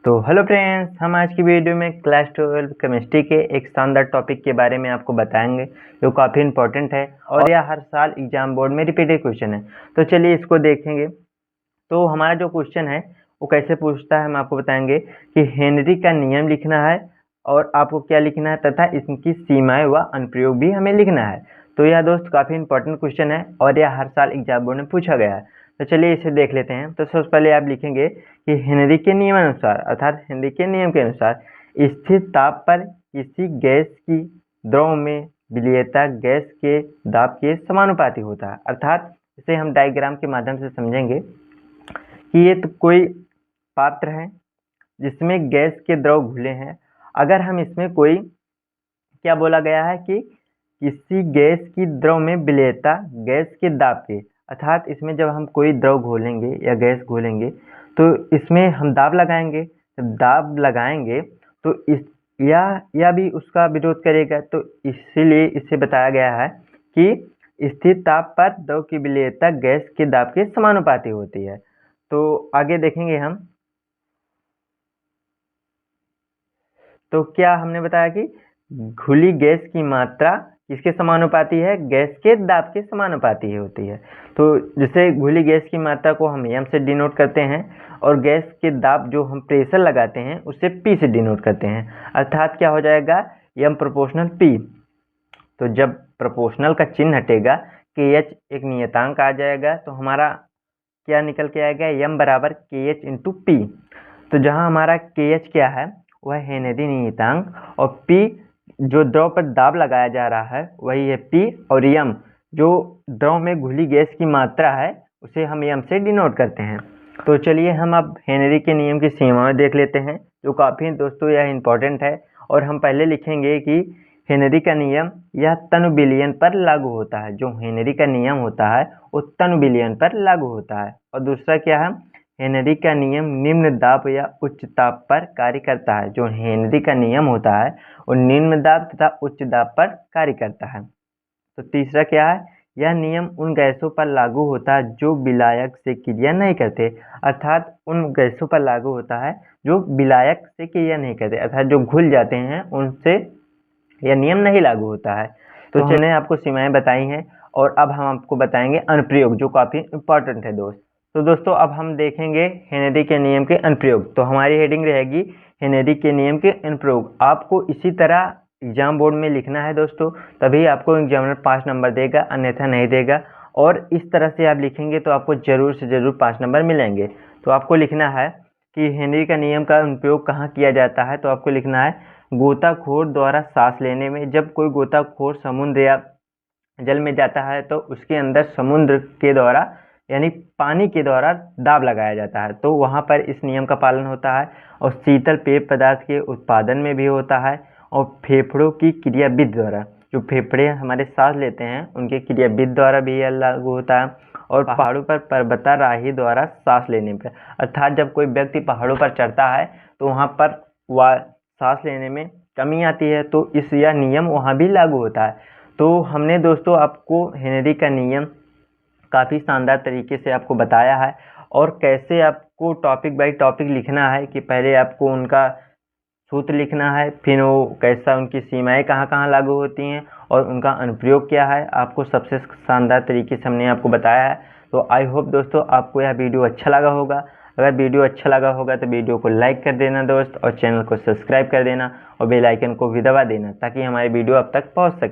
तो hello friends, हम आज की वीडियो में क्लास 12 केमिस्ट्री के एक शानदार टॉपिक के बारे में आपको बताएंगे जो काफ़ी इंपॉर्टेंट है और यह हर साल एग्जाम बोर्ड में रिपीटेड क्वेश्चन है। तो चलिए इसको देखेंगे। तो हमारा जो क्वेश्चन है वो कैसे पूछता है हम आपको बताएंगे कि हेनरी का नियम लिखना है और आपको क्या लिखना है तथा इसकी सीमाएं व अनुप्रयोग भी हमें लिखना है। तो यह दोस्त काफ़ी इंपॉर्टेंट क्वेश्चन है और यह हर साल एग्जाम बोर्ड में पूछा गया है। तो चलिए इसे देख लेते हैं। तो सबसे पहले आप लिखेंगे कि हेनरी के नियमानुसार अर्थात हेनरी के नियम के अनुसार स्थिर ताप पर किसी गैस की द्रव में विलेयता गैस के दाब के समानुपाती होता है। अर्थात इसे हम डायग्राम के माध्यम से समझेंगे कि ये तो कोई पात्र है जिसमें गैस के द्रव घुले हैं। अगर हम इसमें कोई क्या बोला गया है कि किसी गैस की द्रव में विलेयता गैस के दाब के, अर्थात इसमें जब हम कोई द्रव घोलेंगे या गैस घोलेंगे तो इसमें हम दाब लगाएंगे। जब दाब लगाएंगे तो इस या भी उसका विरोध करेगा। तो इसीलिए इससे बताया गया है कि स्थिर ताप पर द्रव की विलेयता गैस के दाब के समानुपाती होती है। तो आगे देखेंगे हम। तो क्या हमने बताया कि घुली गैस की मात्रा किसके समानुपाती है? गैस के दाब के समानुपाती होती है। तो जैसे घुली गैस की मात्रा को हम एम से डिनोट करते हैं और गैस के दाब जो हम प्रेशर लगाते हैं उससे पी से डिनोट करते हैं। अर्थात क्या हो जाएगा? M proportional P. तो जब प्रोपोर्शनल का चिन्ह हटेगा के एच एक नियतांक आ जाएगा तो हमारा क्या निकल के आएगा? एम बराबर के एच इंटू पी। तो जहाँ हमारा के एच क्या है वह हेनरी नियतांक और पी जो द्रव पर दाब लगाया जा रहा है वही है पी, और यम जो द्रव में घुली गैस की मात्रा है उसे हम यम से डिनोट करते हैं। तो चलिए हम अब हेनरी के नियम की सीमाएं देख लेते हैं जो काफ़ी दोस्तों यह इंपॉर्टेंट है। और हम पहले लिखेंगे कि हेनरी का नियम यह तनु विलयन पर लागू होता है। जो हेनरी का नियम होता है वो तनु विलयन पर लागू होता है। और दूसरा क्या है? हेनरी का नियम निम्न दाब या उच्च ताप पर कार्य करता है। जो हेनरी का नियम होता है वो निम्न दाब तथा उच्च दाब पर कार्य करता है। तो तीसरा क्या है? यह नियम उन गैसों पर लागू होता है जो विलायक से क्रिया नहीं करते। अर्थात उन गैसों पर लागू होता है जो विलायक से क्रिया नहीं करते, अर्थात जो घुल जाते हैं उनसे यह नियम नहीं लागू होता है। तो हमने आपको सीमाएं बताई हैं और अब हम आपको बताएंगे अनुप्रयोग जो काफ़ी इंपॉर्टेंट है दोस्त। तो दोस्तों अब हम देखेंगे हेनरी के नियम के अनुप्रयोग। तो हमारी हेडिंग रहेगी हेनरी के नियम के अनुप्रयोग। आपको इसी तरह एग्जाम बोर्ड में लिखना है दोस्तों, तभी आपको एग्जामिनर 5 नंबर देगा, अन्यथा नहीं देगा। और इस तरह से आप लिखेंगे तो आपको ज़रूर से ज़रूर 5 नंबर मिलेंगे। तो आपको लिखना है कि हेनरी का नियम का उपयोग कहाँ किया जाता है। तो आपको लिखना है गोताखोर द्वारा सांस लेने में। जब कोई गोताखोर समुद्र या जल में जाता है तो उसके अंदर समुद्र के द्वारा यानी पानी के द्वारा दाब लगाया जाता है, तो वहाँ पर इस नियम का पालन होता है। और शीतल पेय पदार्थ के उत्पादन में भी होता है। और फेफड़ों की क्रियाविधि द्वारा, जो फेफड़े हमारे सांस लेते हैं उनके क्रियाविधि द्वारा भी यह लागू होता है। और पहाड़ों पर पर्वतारोही द्वारा सांस लेने पर, अर्थात जब कोई व्यक्ति पहाड़ों पर चढ़ता है तो वहाँ पर वह सांस लेने में कमी आती है, तो इस यह नियम वहाँ भी लागू होता है। तो हमने दोस्तों आपको हेनरी का नियम काफ़ी शानदार तरीके से आपको बताया है और कैसे आपको टॉपिक बाय टॉपिक लिखना है कि पहले आपको उनका सूत्र लिखना है, फिर वो कैसा उनकी सीमाएं कहाँ कहाँ लागू होती हैं और उनका अनुप्रयोग क्या है, आपको सबसे शानदार तरीके से हमने आपको बताया है। तो आई होप दोस्तों आपको यह वीडियो अच्छा लगा होगा। अगर वीडियो अच्छा लगा होगा तो वीडियो को लाइक कर देना दोस्त, और चैनल को सब्सक्राइब कर देना और बेल आइकन को भी दबा देना ताकि हमारी वीडियो अब तक पहुंच सके।